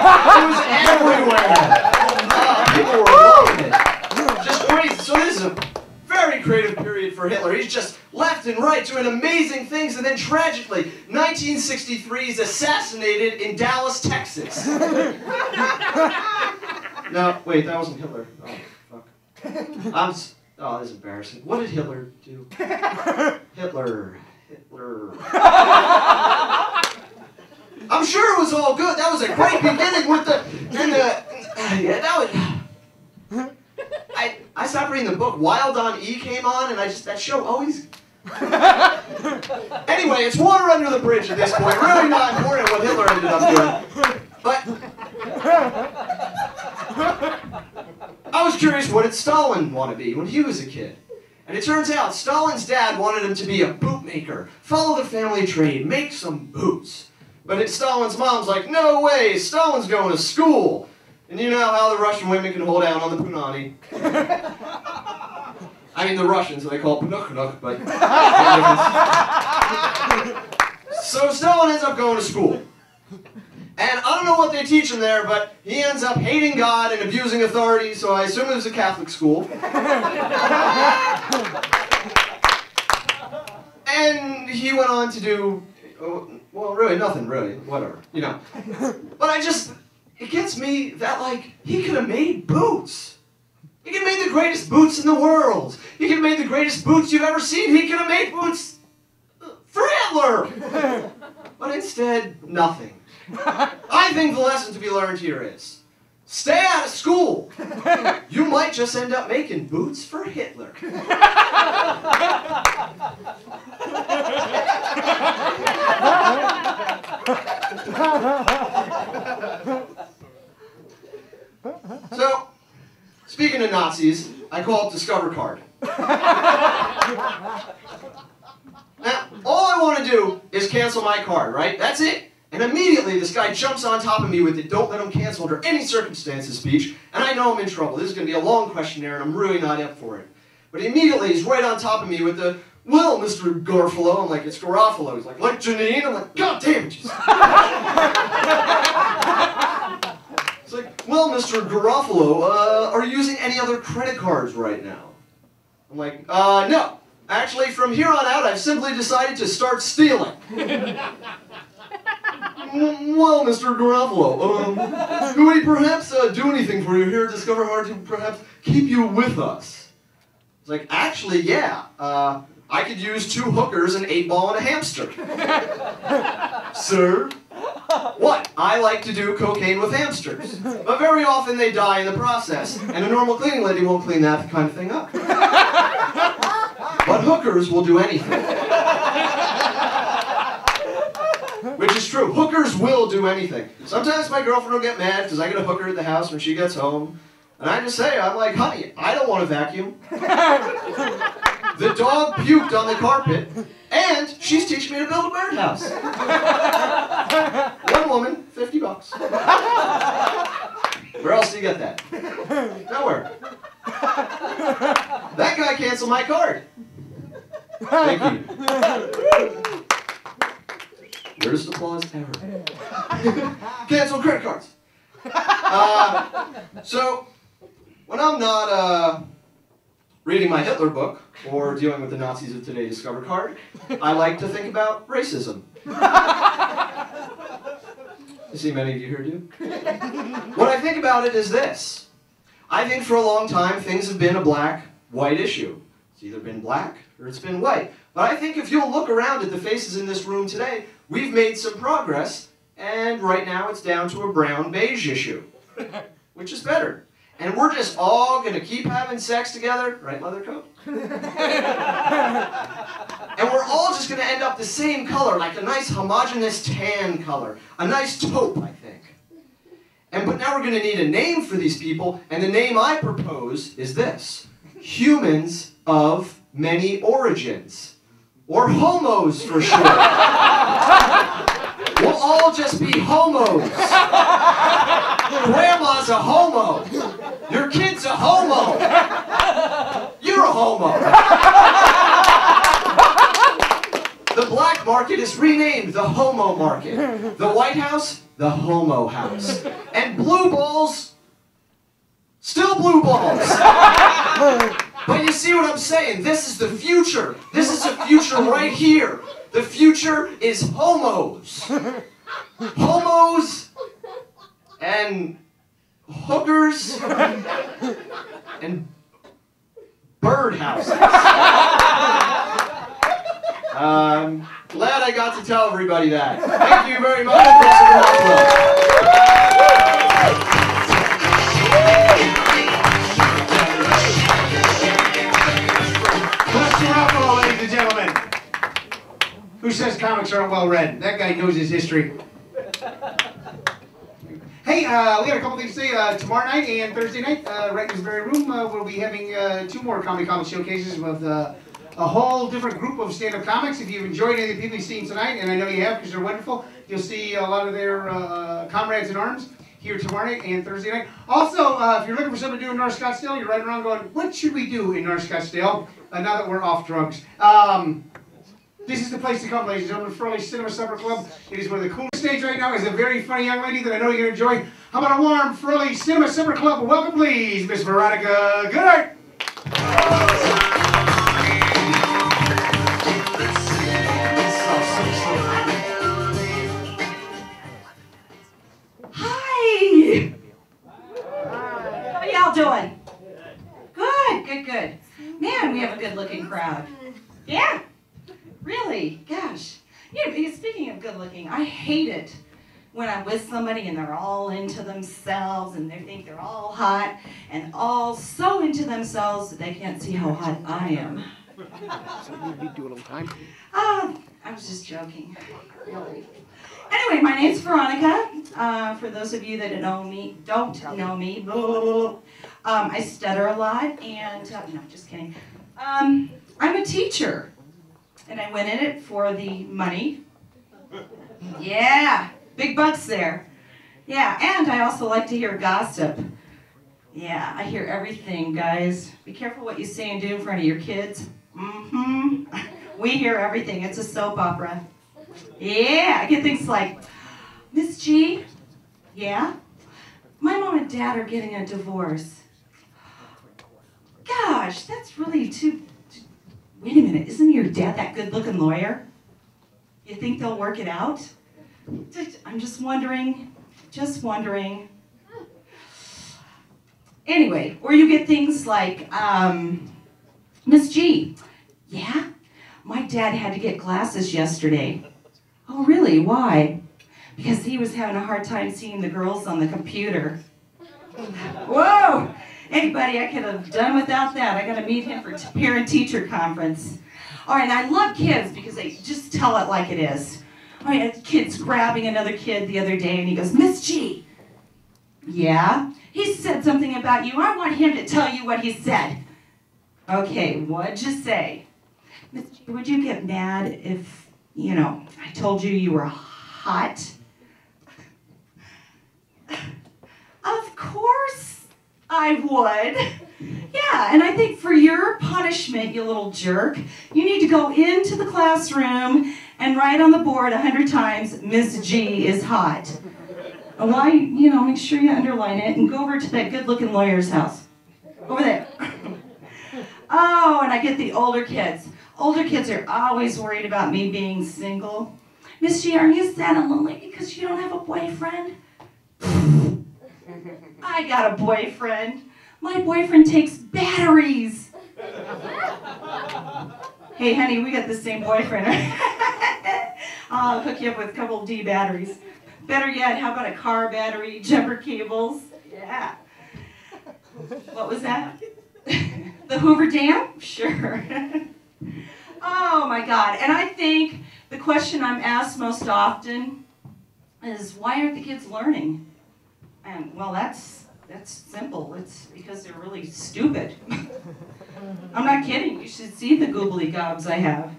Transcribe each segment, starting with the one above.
It was everywhere. People were loving it. Just crazy. So this is a very creative period for Hitler. He's just left and right doing amazing things, and then tragically, 1963 is assassinated in Dallas, Texas. No, wait, that wasn't Hitler. Oh, fuck. Oh, this is embarrassing. What did Hitler do? Hitler. I'm sure it was all good. That was a great beginning with yeah, that was... I stopped reading the book. Wild on E came on, and that show always... Anyway, it's water under the bridge at this point. Really not important what Hitler ended up doing. But... I was curious, what did Stalin want to be when he was a kid? And it turns out Stalin's dad wanted him to be a bootmaker, follow the family trade, make some boots. But Stalin's mom's like, no way, Stalin's going to school. And you know how the Russian women can hold out on the punani. I mean the Russians, they call it punuk, but... So Stalin ends up going to school. And I don't know what they teach him there, but he ends up hating God and abusing authority, so I assume it was a Catholic school. And he went on to do, well, really, nothing, really, whatever, you know. But it gets me that, like, he could have made boots. He could have made the greatest boots in the world. He could have made the greatest boots you've ever seen. He could have made boots for Hitler. But instead, nothing. I think the lesson to be learned here is, stay out of school. You might just end up making boots for Hitler. So, speaking of Nazis, I call it Discover Card. Now, all I want to do is cancel my card, right? That's it. And immediately, this guy jumps on top of me with the "don't let him cancel under any circumstances" speech, and I know I'm in trouble. This is going to be a long questionnaire, and I'm really not up for it. But immediately, he's right on top of me with the, "Well, Mr. Garofalo," I'm like, "It's Garofalo." He's like Janine? I'm like, "God damn it, Jesus." It's like, "Well, Mr. Garofalo, are you using any other credit cards right now?" I'm like, no. Actually, from here on out, I've simply decided to start stealing." "Well, Mr. Garofalo, could we perhaps do anything for you here at Discover Hard to perhaps keep you with us?" It's like, "Actually, yeah. I could use 2 hookers, an 8-ball, and a hamster." "Sir?" "What? I like to do cocaine with hamsters. But very often they die in the process, and a normal cleaning lady won't clean that kind of thing up. But hookers will do anything." Which is true. Hookers will do anything. Sometimes my girlfriend will get mad because I get a hooker at the house when she gets home. And I just say, I'm like, "Honey, I don't want to vacuum." The dog puked on the carpet, and she's teaching me to build a birdhouse. One woman, $50. Where else do you get that? Nowhere. That guy canceled my card. Thank you. Worst applause ever. Cancel credit cards. So, when I'm not reading my Hitler book or dealing with the Nazis of today Discover Card, I like to think about racism. I see many of you here do. What I think about it is this. I think for a long time things have been a black-white issue. It's either been black or it's been white. But I think if you'll look around at the faces in this room today, we've made some progress, and right now it's down to a brown-beige issue, which is better. And we're just all going to keep having sex together, right, Mother Coat? And we're all just going to end up the same color, like a nice homogeneous tan color, a nice taupe, I think. But now we're going to need a name for these people, and the name I propose is this: humans of many origins. Or homos, for short. We'll all just be homos. Grandma's a homo. Your kid's a homo. You're a homo. The black market is renamed named the Homo Market. The White House, the Homo House. And blue balls, still blue balls. But you see what I'm saying? This is the future. This is the future right here. The future is homos. Homos and hookers and birdhouses. Glad I got to tell everybody that. Thank you very much. Ladies and gentlemen, who says comics aren't well read? That guy knows his history. Hey, we got a couple things to say. Tomorrow night and Thursday night, right in this very room, we'll be having 2 more comic showcases with a whole different group of stand-up comics. If you've enjoyed any of the people you've seen tonight, and I know you have because they're wonderful, you'll see a lot of their comrades in arms here tomorrow night and Thursday night. Also, if you're looking for something to do in North Scottsdale, you're riding around going, what should we do in North Scottsdale now that we're off drugs? This is the place to come, ladies and gentlemen. Furley Cinema Supper Club. It is one of the coolest stage right now. Is a very funny young lady that I know you're going to enjoy. How about a warm Furley Cinema Supper Club? Welcome, please, Miss Veronica Goodart. Hi. How y'all doing? Good, good, good. Man, we have a good-looking crowd. Yeah. Really? Gosh. Yeah, speaking of good looking, I hate it when I'm with somebody and they're all into themselves and they think they're all hot and all so into themselves that they can't see how hot I am. So you do it all the time? I was just joking. Really. Anyway, my name's Veronica. For those of you that don't know me, blah, blah, blah, I stutter a lot and, no, just kidding. I'm a teacher. And I went in it for the money. Yeah, big bucks there. Yeah, and I also like to hear gossip. Yeah, I hear everything, guys. Be careful what you say and do in front of your kids. We hear everything. It's a soap opera. Yeah, I get things like, Miss G, yeah? My mom and dad are getting a divorce. Gosh, that's really too... Wait a minute, isn't your dad that good-looking lawyer? You think they'll work it out? I'm just wondering, Anyway, or you get things like, Miss G, yeah? My dad had to get glasses yesterday. Oh, really? Why? Because he was having a hard time seeing the girls on the computer. Whoa! Anybody, I could have done without that. I got to meet him for parent-teacher conference. All right, and I love kids because they just tell it like it is. All right, a kid's grabbing another kid the other day, and he goes, Miss G, yeah? He said something about you. I want him to tell you what he said. Okay, what'd you say? Miss G, would you get mad if, I told you were hot? Of course I would. Yeah, and I think for your punishment, you little jerk, you need to go into the classroom and write on the board 100 times, Miss G is hot. And why, make sure you underline it and go over to that good-looking lawyer's house. Over there. Oh, and I get the older kids. Older kids are always worried about me being single. Miss G, are you sad and lonely because you don't have a boyfriend? I got a boyfriend. My boyfriend takes batteries. Hey, honey, we got the same boyfriend. I'll hook you up with a couple of D batteries. Better yet, how about a car battery, jumper cables? Yeah. What was that? The Hoover Dam? Sure. Oh, my God. And I think the question I'm asked most often is, why aren't the kids learning? And, well, that's simple. It's because they're really stupid. I'm not kidding. You should see the googly gobs I have.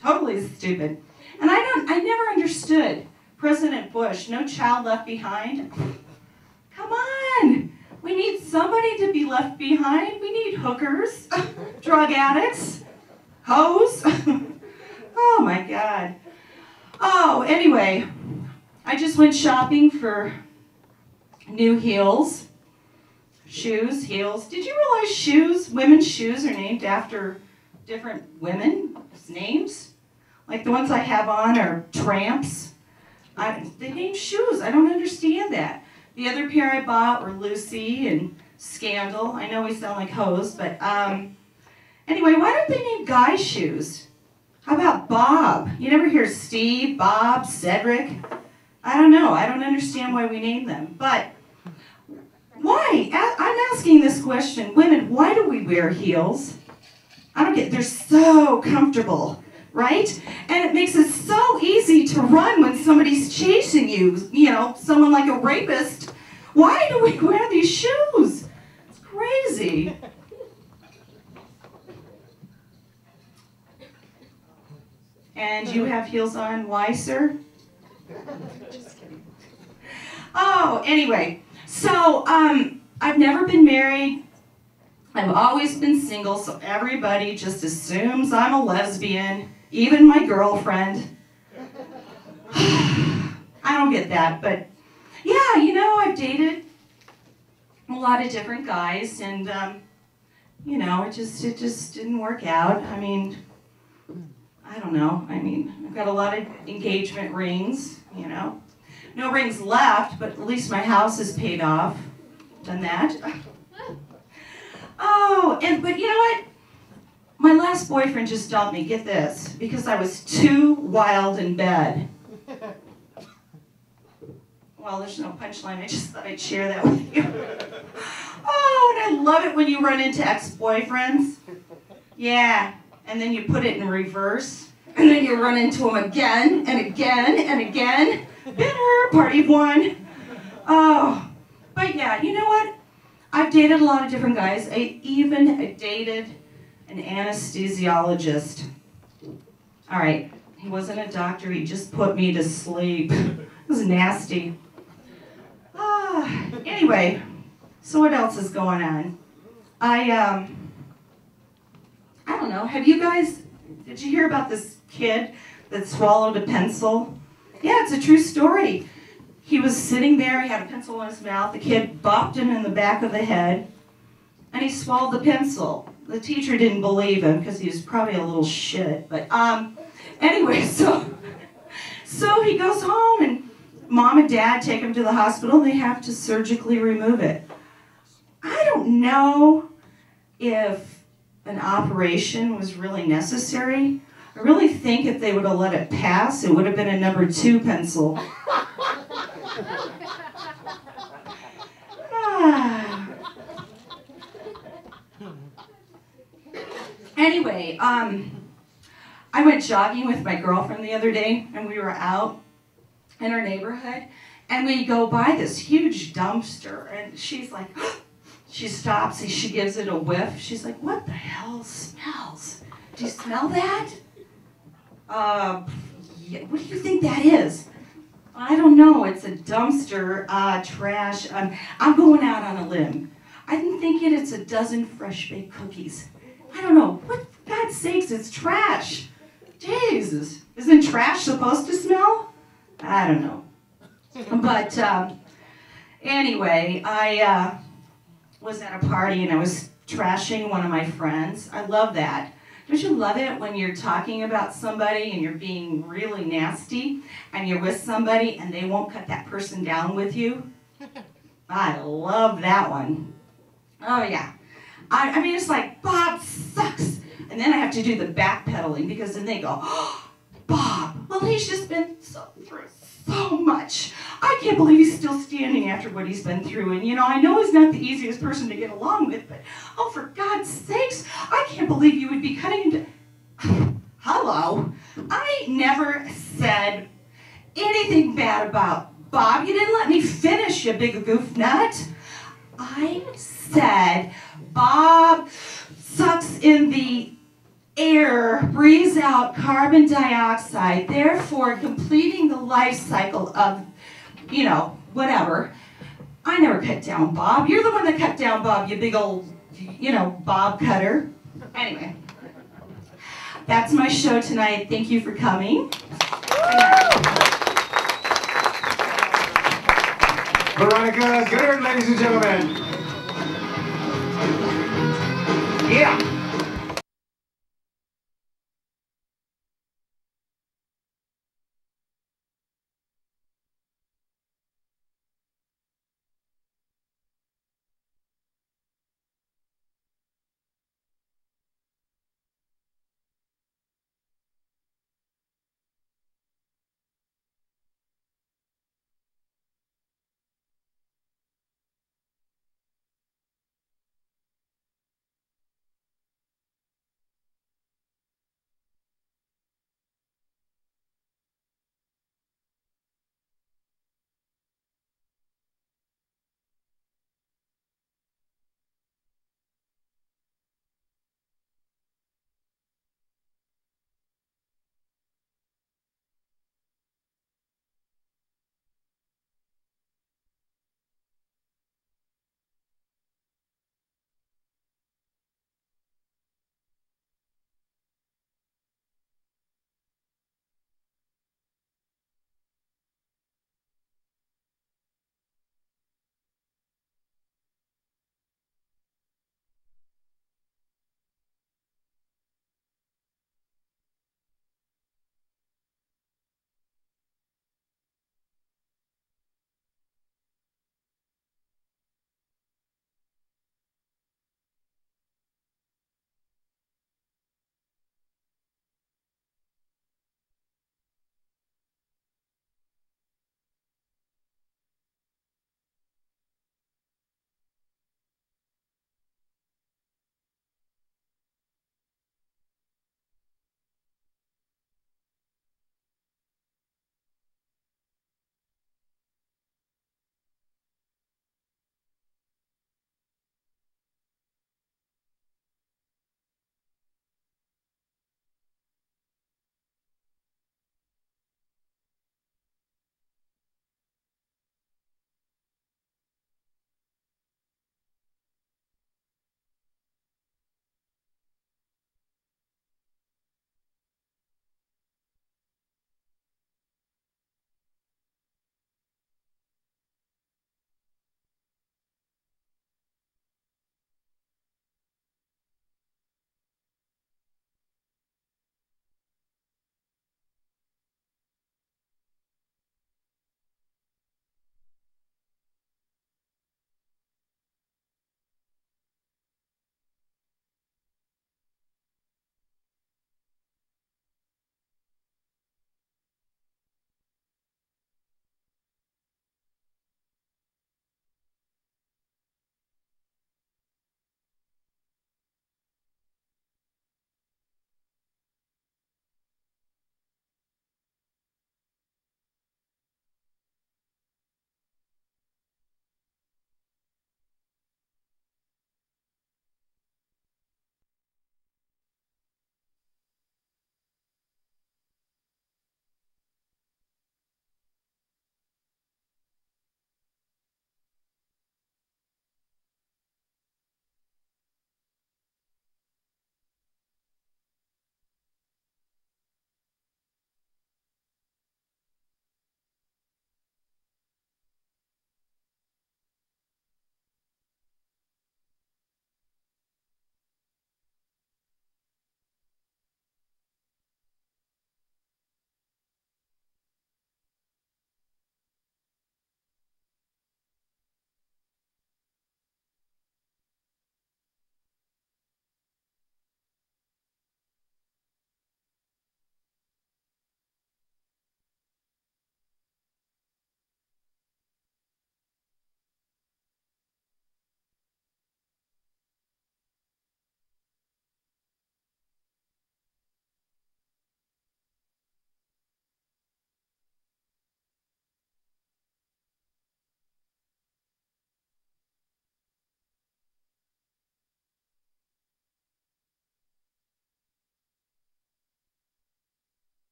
Totally stupid. And I never understood President Bush, no child left behind. Come on. We need somebody to be left behind. We need hookers, drug addicts, hoes. Oh, my God. Oh, anyway, I just went shopping for new heels. Shoes, heels. Did you realize shoes, women's shoes are named after different women's names? Like the ones I have on are tramps. They name shoes. I don't understand that. The other pair I bought were Lucy and Scandal. I know we sound like hoes, but anyway, why don't they name guy shoes? How about Bob? You never hear Steve, Bob, Cedric. I don't know. I don't understand why we name them. But why? I'm asking this question. Women, why do we wear heels? I don't get. They're so comfortable, right? And it makes it so easy to run when somebody's chasing you. You know, someone like a rapist. Why do we wear these shoes? It's crazy. And you have heels on. Why, sir? Just kidding. Oh, anyway. So, I've never been married. I've always been single, so everybody just assumes I'm a lesbian, even my girlfriend. I don't get that, but yeah, you know, I've dated a lot of different guys, and you know, it just didn't work out. I mean, I don't know. I mean, I've got a lot of engagement rings, you know. No rings left, but at least my house is paid off. Done that. Oh, but you know what? My last boyfriend just dumped me, get this, because I was too wild in bed. Well, there's no punchline. I just thought I'd share that with you. Oh, and I love it when you run into ex-boyfriends. Yeah, and then you put it in reverse, and then you run into them again and again and again. Bitter, party of one. Oh, but yeah, you know what? I've dated a lot of different guys. I even dated an anesthesiologist. All right, he wasn't a doctor. He just put me to sleep. It was nasty. Anyway, so what else is going on? I don't know. Have you guys, did you hear about this kid that swallowed a pencil? Yeah, it's a true story. He was sitting there, he had a pencil in his mouth, the kid bopped him in the back of the head, and he swallowed the pencil. The teacher didn't believe him because he was probably a little shit, but anyway, so he goes home, and mom and dad take him to the hospital, and they have to surgically remove it. I don't know if an operation was really necessary. I really think if they would have let it pass, it would have been a number 2 pencil. Anyway, I went jogging with my girlfriend the other day, and we were out in our neighborhood, and we go by this huge dumpster, and she's like, she stops, and she gives it a whiff. She's like, what the hell smells? Do you smell that? Yeah, what do you think that is? I don't know. It's a dumpster, trash. I'm going out on a limb. I'm thinking it's a dozen fresh-baked cookies. I don't know. What, for God's sakes, it's trash. Jesus. Isn't trash supposed to smell? I don't know. But anyway, I was at a party and I was trashing one of my friends. I love that. Don't you love it when you're talking about somebody and you're being really nasty and you're with somebody and they won't cut that person down with you? I love that one. Oh, yeah. I mean, it's like, Bob sucks. And then I have to do the backpedaling because then they go, oh, Bob, well, he's just been through so much. I can't believe he's still standing after what he's been through. And, you know, I know he's not the easiest person to get along with, but, oh, for God's sakes, I can't believe you would be cutting into... Hello. I never said anything bad about Bob. You didn't let me finish, you big goof nut. I said Bob sucks in the air, breathes out carbon dioxide, therefore completing the life cycle of, you know, whatever. I never cut down Bob. You're the one that cut down Bob, you big old, you know, Bob cutter. Anyway, that's my show tonight. Thank you for coming. Veronica Goodard, ladies and gentlemen. Yeah.